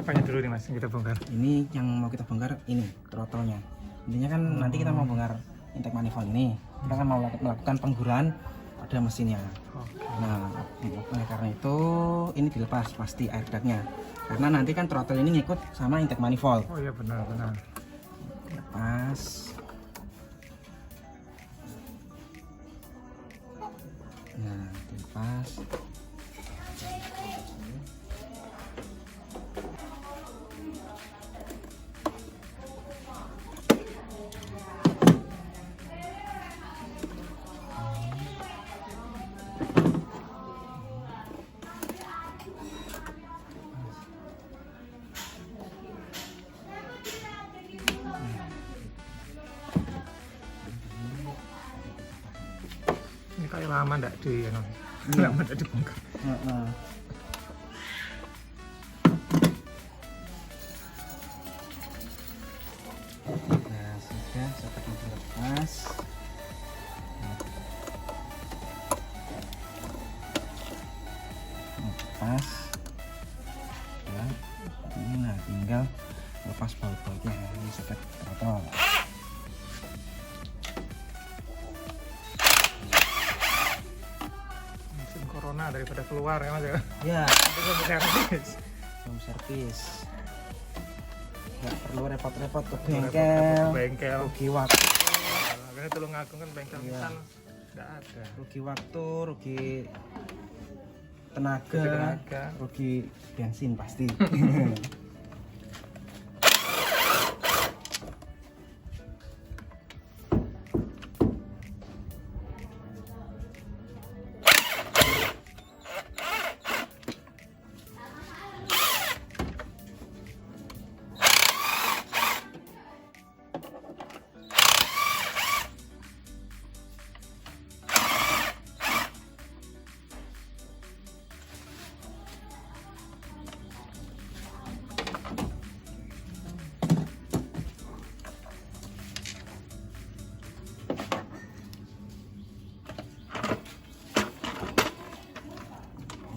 Apanya dulu nih mas yang kita bongkar? Ini yang mau kita bongkar ini throttle-nya. Intinya kan nanti kita mau bongkar intake manifold ini. Kita kan mau melakukan pengguran pada mesinnya. Nah, oleh karena itu ini dilepas pasti air duct-nya. Karena nanti kan throttle ini ngikut sama intake manifold. Oh iya benar. Lepas. Nah, dilepas. Ini kayak lama ndak di lama ndak dibongkar. Nah, sudah seperti dilepas. Lepas. Ya. Nah, tinggal lepas baut-bautnya. Ini sekat throttle. Mesin corona daripada keluar ya mas ya. Ya, Itu sampai servis. home service. Nggak perlu repot-repot ke Ke bengkel. bengkel. Rugi waktu. Karena Tulungagung kan bengkel Iya. misal nggak ada. Rugi waktu, rugi tenaga, Rugi tenaga. rugi bensin pasti.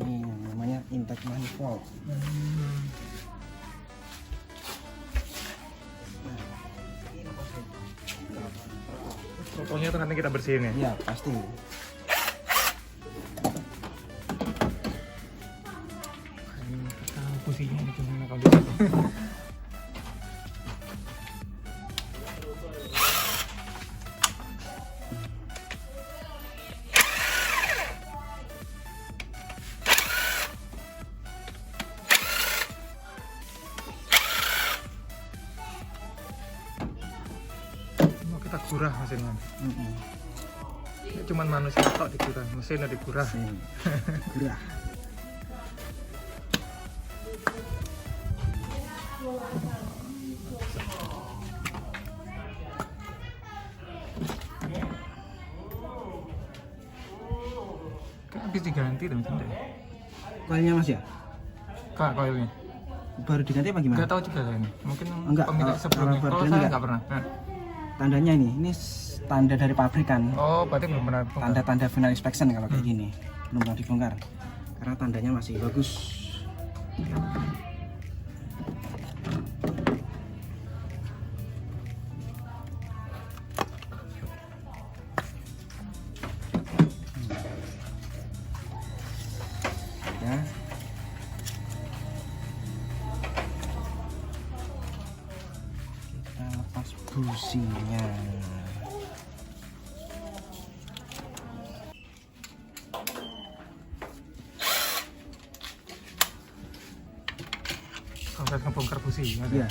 Ini yang namanya intake manifold. Pokoknya itu nanti kita bersihin ya. Iya, pasti. Ini tahu fungsinya itu gimana kalau gitu. Mau kita gurah mesinnya. Ini cuman manusia tok digurah, mesinnya digurah. Mesin. Gerah. Kayak habis diganti dong mesinnya. Koilnya Mas ya? Kak koilnya. Baru diganti apa gimana? Nggak tahu juga saya ini. Mungkin Enggak, pemilik kalau sebelumnya. baru Oh, diganti saya enggak? nggak pernah. Nah. Tandanya ini tanda dari pabrikan. Oh, berarti belum pernah. Tanda-tanda final inspection kalau kayak gini. Belum pernah dibongkar. Karena tandanya masih bagus. Ya. Kita lepas businya. Proses ngebongkar busi. Mas, ya? Ya.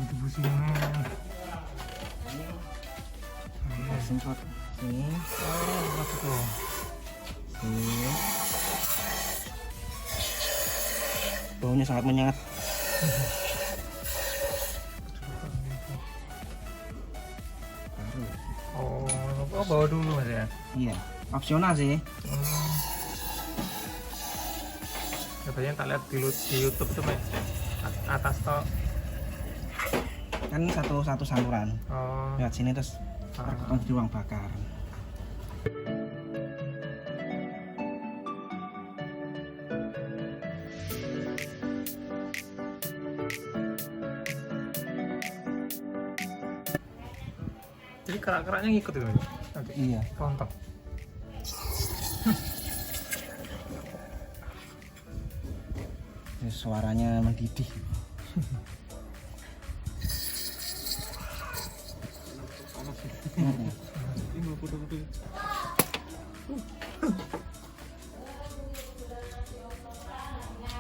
Itu businya. Semprot sini. Oh, apa tuh? Sini. Baunya sangat menyengat. Oh, bawa dulu mas ya. Iya, opsional sih. Biasanya tak lihat di YouTube tuh Mas. Atas toh. Kan ini satu saluran. Oh. Lihat sini terus terkepung di ruang bakar. Jadi kerak-keraknya ngikut itu Mas. Oke. Iya. Rontok. Ini suaranya mendidih.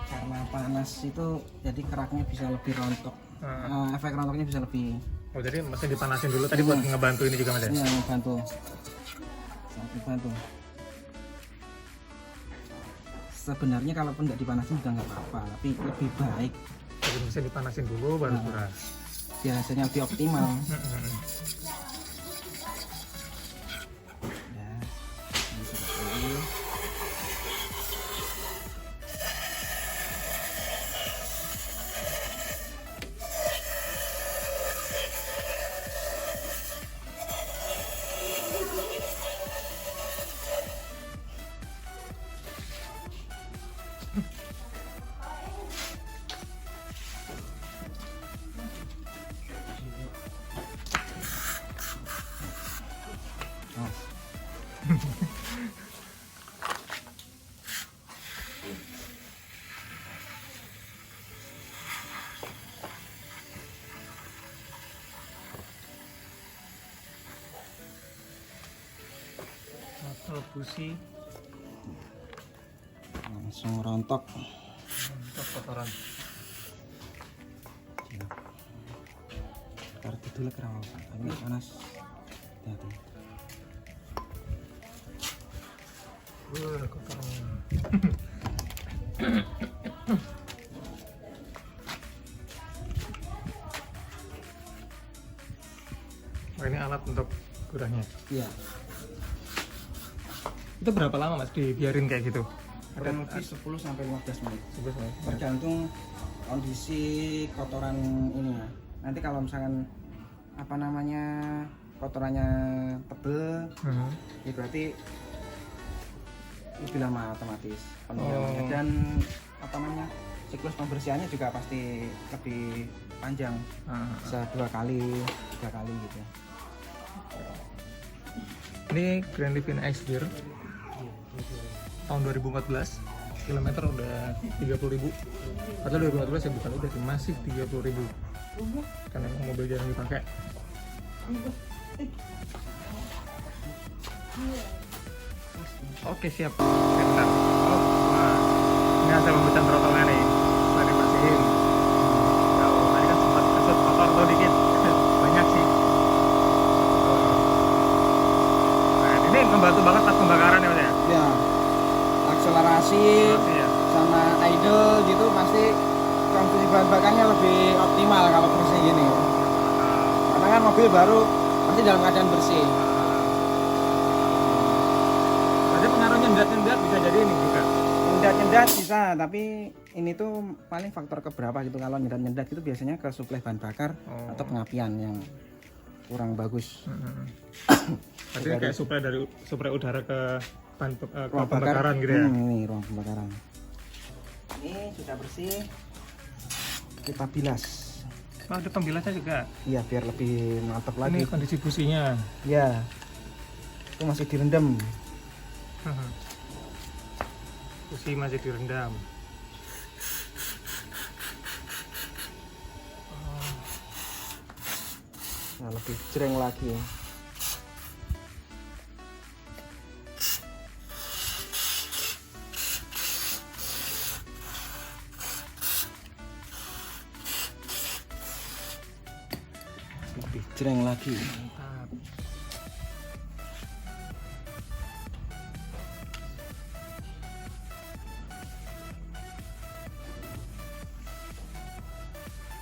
Karena panas itu jadi keraknya bisa lebih rontok. Efek rontoknya bisa lebih. Oh jadi mesin dipanasin dulu tadi buat ngebantu ini juga Mas ya? Iya, membantu. Sangat membantu. Sebenarnya kalaupun nggak dipanasin juga nggak apa-apa, tapi lebih baik Jadi mesin dipanasin dulu baru kuras. biar hasilnya lebih optimal. Ya, ini seperti ini. Atau busi Langsung rontok. untuk kotoran. Taruh dulu kerawang, tapi panas. Hati-hati. Kotoran. Oh, ini alat untuk gurahnya. Iya. Itu berapa lama Mas dibiarin kayak gitu? Kurang lebih 10 sampai 15 menit. Sebesar. Tergantung kondisi kotoran ini ya. Nanti kalau misalkan apa namanya kotorannya tebel, ya berarti lebih lama otomatis penyiramannya. Dan apa namanya siklus pembersihannya juga pasti lebih panjang, bisa 2 kali, 3 kali gitu. Ini Grand Living X Gear tahun 2014, kilometer udah 30.000. Padahal 2014 ya bukan udah sih, masih 30.000. Karena emang mobil jarang dipakai. Oke siap. Bentar. Oh, nah. Ini hasil pembecan trotolnya nih. Setelah dibersihin. Kalau tadi kan sempat kesut kotor tuh dikit. Banyak sih. Nah, ini membantu banget pas pembakaran ya Mas ya? Ya, akselerasi Iya. sama idle gitu pasti kondisi bahan bakarnya lebih optimal kalau bersih gini. Karena kan mobil baru pasti dalam keadaan bersih. Ada pengaruh nyendat-nyendat bisa jadi ini juga. Nyendat-nyendat bisa, tapi ini tuh paling faktor keberapa gitu. Kalau nyendat-nyendat itu biasanya ke suplai bahan bakar atau pengapian yang kurang bagus. Berarti kayak suplai udara ke Ruang pembakaran gitu ya. Ini ruang pembakaran. Ini sudah bersih. Kita bilas. Oh, ada pembilasnya juga. Iya, biar lebih mantap lagi. Ini kondisi businya. Ya, itu masih direndam. Busi masih direndam. Nah, lebih jreng lagi. Lebih jreng lagi. Mantap.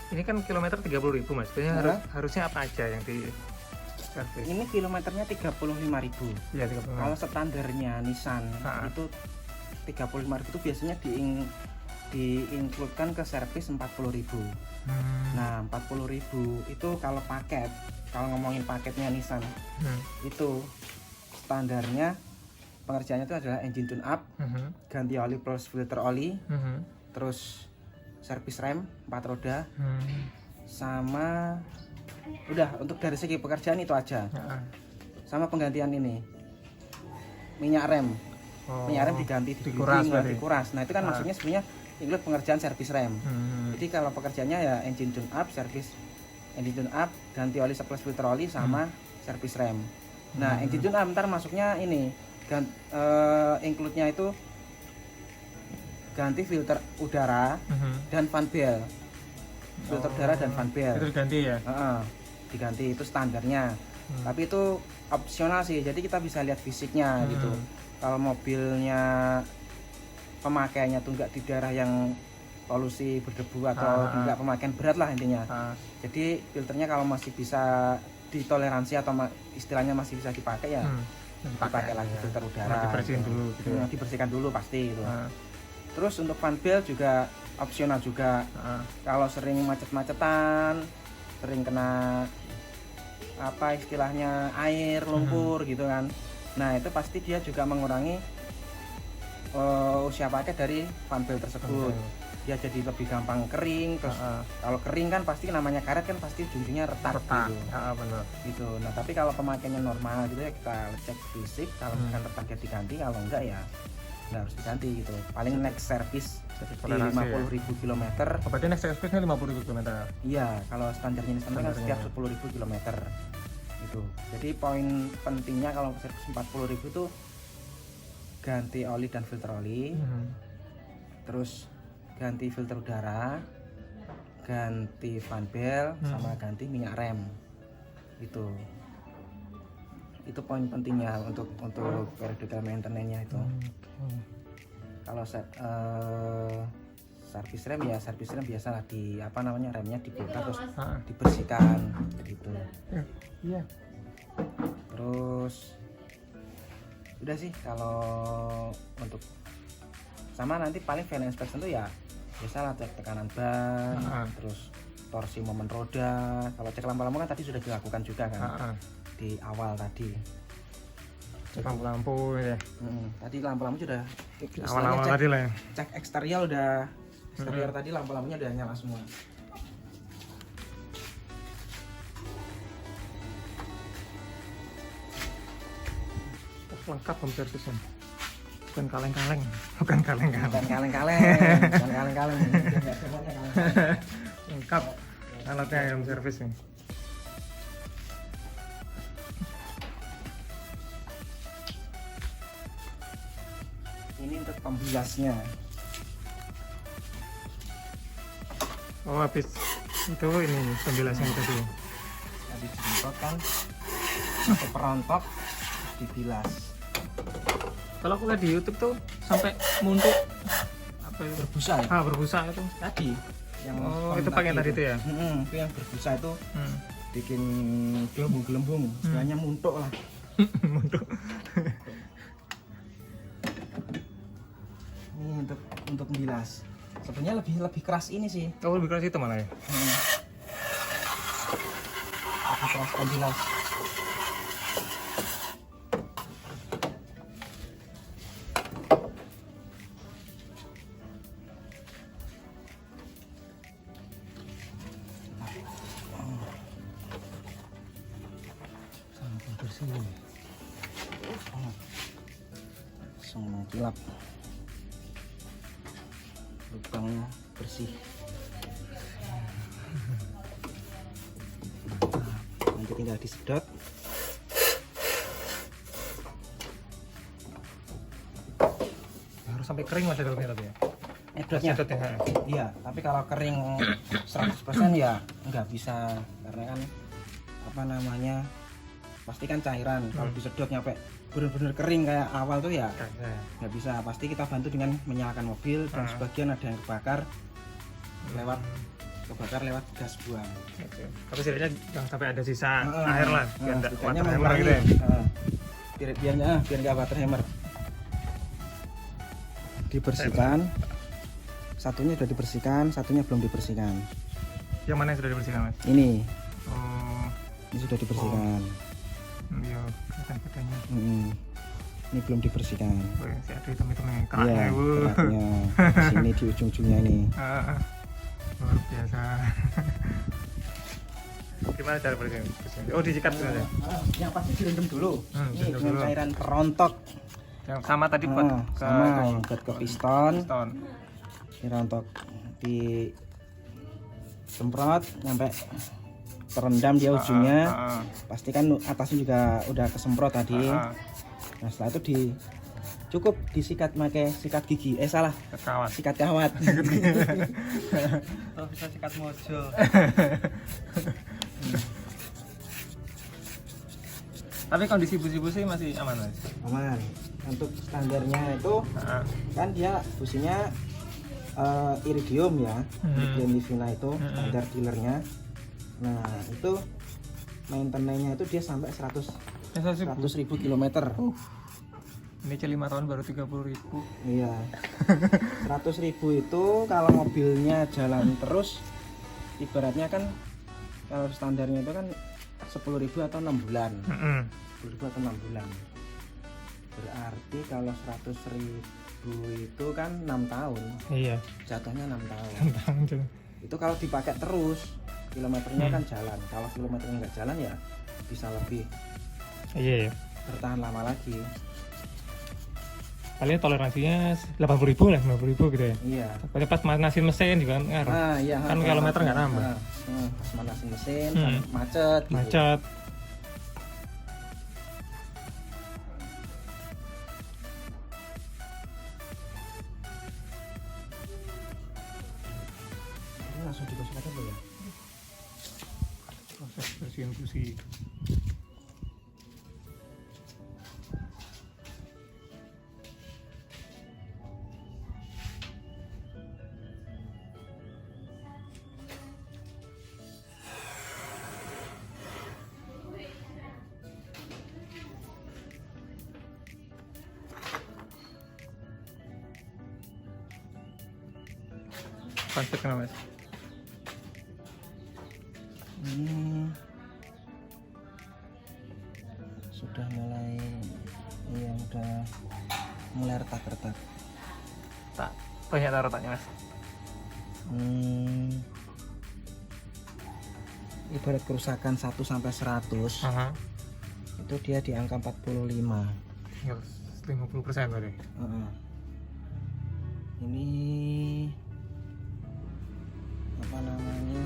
Ini kan kilometer 30.000 Mas. Biasanya harusnya apa aja yang di servis? Ini kilometernya 35.000. Ya, 35. Kalau standarnya Nissan itu 35.000 itu biasanya diinkludkan ke servis 40.000. Nah 40.000 itu kalau paket, kalau ngomongin paketnya Nissan itu standarnya pengerjaannya itu adalah engine tune up, ganti oli plus filter oli, terus servis rem 4 roda, sama udah. Untuk dari segi pekerjaan itu aja. Sama penggantian ini minyak rem. Minyak rem diganti, dikuras. Nah itu kan maksudnya sebenarnya include pengerjaan servis rem. Jadi kalau pekerjaannya ya engine tune up, engine tune up, ganti oli plus filter oli, sama servis rem. Nah engine tune up ntar masuknya ini include-nya itu ganti filter udara dan fan belt. Filter udara dan fan belt itu diganti ya? Diganti, itu standarnya. Tapi itu opsional sih, jadi kita bisa lihat fisiknya gitu. Kalau mobilnya pemakaiannya tuh nggak di daerah yang polusi berdebu atau nggak pemakaian berat lah intinya. Jadi filternya kalau masih bisa ditoleransi atau istilahnya masih bisa dipakai ya dipakai lagi filter udara. Dibersihin dulu gitu ya? Dibersihkan dulu pasti itu. Terus untuk fan belt juga opsional juga. Kalau sering macet-macetan, sering kena apa istilahnya air, lumpur gitu kan. Nah itu pasti dia juga mengurangi usia pakai dari fan belt tersebut. Dia jadi lebih gampang kering. Terus kalau kering kan pasti namanya karet kan pasti ujung-ujungnya retak gitu. Benar. Gitu. Nah tapi kalau pemakaiannya normal gitu ya kita cek fisik. Kalau misalkan retak ya diganti, kalau enggak ya nggak harus diganti gitu. Paling next service di 50.000 km. Berarti next service-nya 50.000 km? Iya, kalau standarnya ini kan setiap 10.000 km gitu. Jadi poin pentingnya kalau servis 40.000 itu ganti oli dan filter oli, terus ganti filter udara, ganti fan belt, sama ganti minyak rem gitu. Itu poin pentingnya untuk periodical maintenance-nya itu. Kalau servis rem ya servis rem biasalah di apa namanya remnya dibongkar terus dibersihkan gitu. Iya. Terus udah sih kalau untuk sama nanti paling final inspection tuh ya biasalah cek tekanan ban, terus torsi momen roda. Kalau cek lampu-lampu kan tadi sudah dilakukan juga kan di awal tadi. Cek lampu-lampu ya. Tadi lampu-lampu sudah awal-awal tadi lah ya. Cek eksterior udah eksterior tadi lampu-lampunya udah nyala semua. Lengkap home service-nya. Bukan kaleng-kaleng. Bukan kaleng-kaleng. Lengkap alatnya home service nih. Ini untuk pembilasnya. Oh habis itu ini pembilasnya tadi. Habis disemprotkan pakai perontok dibilas. Kalau aku lihat di YouTube tuh sampai muntuk apa itu? Berbusa ya? Berbusa itu. Tadi yang itu pakai tadi itu ya? Itu yang berbusa itu bikin gelembung-gelembung, istilahnya muntuk lah. Muntuk. Ini untuk bilas. Sebenarnya lebih keras ini sih. Oh lebih keras itu malah ya? Lebih keras pembilas. Sangat bersih. Langsung mengkilap. Lubangnya bersih. Nanti tinggal disedot. Harus sampai kering mas dalamnya tapi ya? Edotnya? Iya, tapi kalau kering 100% ya nggak bisa, karena kan apa namanya pasti kan cairan. Kalau disedot nyampe bener-bener kering kayak awal tuh ya nggak bisa. Pasti kita bantu dengan menyalakan mobil dan sebagian ada yang kebakar lewat gas buang. Tapi setidaknya jangan sampai ada sisa air lah biar nggak water hammer mengurangi, gitu ya. biar nggak water hammer. Dibersihkan satunya sudah dibersihkan, satunya belum dibersihkan. Yang mana yang sudah dibersihkan mas? Ini Oh, ini sudah dibersihkan. iya, kelihatan bedanya. Ini belum dibersihkan. Oh, masih ada hitam-hitam yang Iya, keraknya, Bu. keraknya di sini di ujung-ujungnya ini. Luar biasa. Gimana cara bersihnya? Oh, disikat saja. Yang pasti direndam dulu. Ini direndam dengan dulu. cairan perontok. Yang sama tadi buat ke sama yang buat ke piston. piston. Dirontok, di semprot sampai terendam dia ujungnya. Pastikan atasnya juga udah kesemprot tadi. Nah setelah itu cukup disikat pakai sikat gigi. Salah, Kawat. sikat kawat. Oh, bisa sikat mojo. Tapi kondisi busi-busi masih aman mas? Aman. Untuk standarnya itu kan dia businya iridium ya, iridium Livina itu standar dealernya. Nah itu maintenance-nya itu dia sampai 100.000 kilometer. Ini C 5 tahun baru 30.000. Iya. 100.000 itu kalau mobilnya jalan terus, ibaratnya kan kalau standarnya itu kan 10.000 atau 6 bulan. 10.000 atau 6 bulan. Berarti kalau 100.000 itu kan 6 tahun. Iya. Jatuhnya 6 tahun. Tentang Itu kalau dipakai terus, kilometernya kan jalan. Kalau kilometernya nggak jalan ya bisa lebih iya ya. bertahan lama lagi. Paling toleransinya 80.000 lah, 50.000 gitu ya. Iya. Pokoknya pas manasin mesin juga kan ngaruh. Iya. Kan kilometer nggak nambah. Pas manasin mesin, kan macet. Gitu. Macet. Ini langsung digosok aja Bu ya. Proses bersihin busi. Konsepnya mas? Ini sudah mulai, iya udah mulai retak-retak. Tak banyak taruh retaknya mas. Ibarat kerusakan 1 sampai 100 itu dia di angka 45. Tinggal 50% tadi. Ini apa namanya,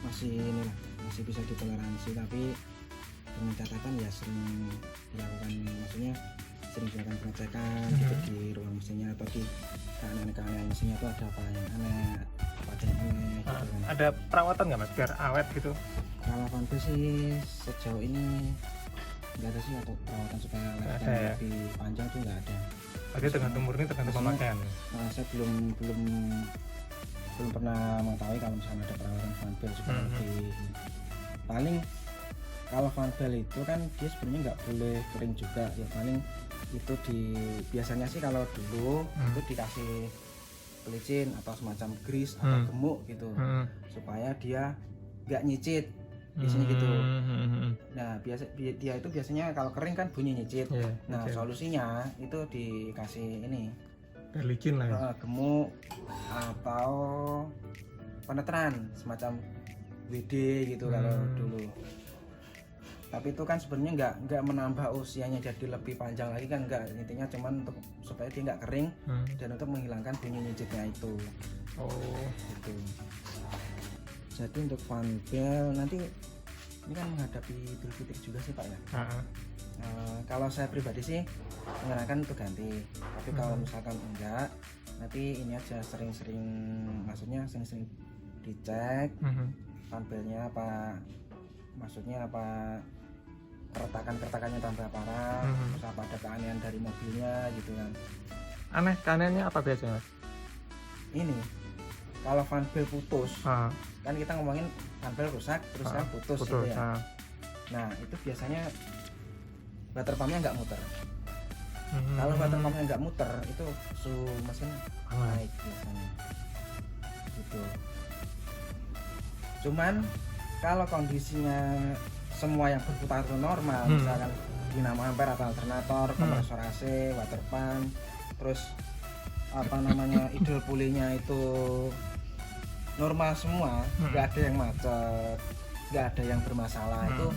masih bisa ditoleransi, tapi dengan catatan ya sering dilakukan, maksudnya sering dilakukan pengecekan gitu di ruang mesinnya atau di keanehan mesinnya itu ada apa yang aneh, apa yang aneh gitu kan. Ada perawatan nggak mas biar awet gitu? Kalau Vanbil sih sejauh ini nggak ada sih, atau perawatan supaya lifetime ya? lebih panjang tuh nggak ada. Berarti tergantung murni, tergantung pemakaian. Saya belum pernah mengetahui kalau misalnya ada perawatan Vanbil supaya lebih. Paling kalau Vanbil itu kan dia sebenarnya nggak boleh kering juga ya, paling itu biasanya sih kalau dulu itu dikasih pelicin atau semacam grease atau gemuk gitu supaya dia nggak nyicit biasanya gitu. Nah dia itu biasanya kalau kering kan bunyi nyicit. Nah solusinya itu dikasih ini Licin lah ya. gemuk atau penetran semacam WD gitu kalau dulu. Tapi itu kan sebenarnya nggak menambah usianya jadi lebih panjang lagi kan, nggak, intinya cuman untuk supaya dia nggak kering dan untuk menghilangkan bunyi nyicitnya itu. Gitu. Jadi untuk Vanbil nanti ini kan menghadapi Idul Fitri juga sih Pak ya. Kalau saya pribadi sih menyarankan untuk ganti, tapi kalau misalkan enggak, nanti ini aja sering-sering, maksudnya sering-sering dicek Vanbilnya apa, maksudnya apa keretakannya tambah parah, terus apa ada keanehan dari mobilnya gitu kan. Aneh, keanehannya apa biasanya mas? Ini kalau Vanbil putus, kan kita ngomongin Vanbil rusak terus kan putus gitu ya. Nah itu biasanya water pumpnya nggak muter. Kalau water pumpnya nggak muter itu suhu mesin naik biasanya gitu. Cuman kalau kondisinya semua yang berputar itu normal, misalkan dinamo ampere atau alternator, kompresor AC, water pump, terus apa namanya idle pulley-nya itu normal semua, nggak ada yang macet, nggak ada yang bermasalah, itu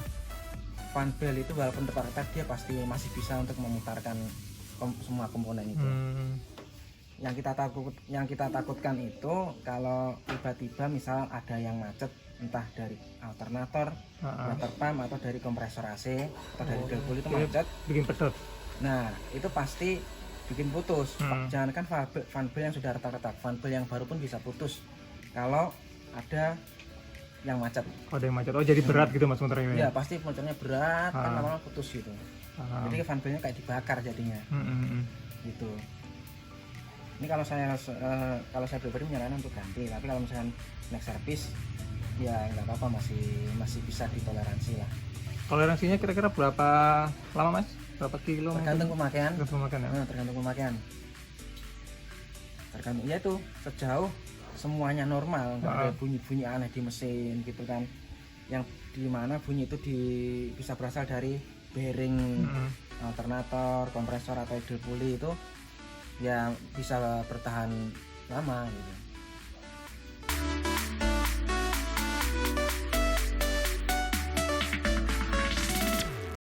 fan belt itu walaupun retak-retak dia pasti masih bisa untuk memutarkan semua komponen itu. Yang kita takutkan itu kalau tiba-tiba misal ada yang macet, entah dari alternator, water pump atau dari kompresor AC atau dari idle pulley itu macet, bikin pedot. nah itu pasti bikin putus. Jangankan fan belt yang sudah retak-retak, fan belt yang baru pun bisa putus kalau ada yang macet. Ada yang macet, oh jadi berat gitu mas muternya? Ya pasti motornya berat, kan lama-lama putus gitu. Jadi fan beltnya kayak dibakar jadinya gitu. Ini kalau saya pribadi menyarankan untuk ganti, tapi kalau misalkan next service ya nggak apa-apa, masih bisa ditoleransi lah. Toleransinya kira-kira berapa lama mas? Berapa kilo? Tergantung pemakaian. Tergantung pemakaian ya? Tergantung ya itu sejauh semuanya normal, nggak ada bunyi-bunyi aneh di mesin gitu kan, yang dimana bunyi itu bisa berasal dari bearing alternator, kompresor atau idle pulley itu ya bisa bertahan lama gitu.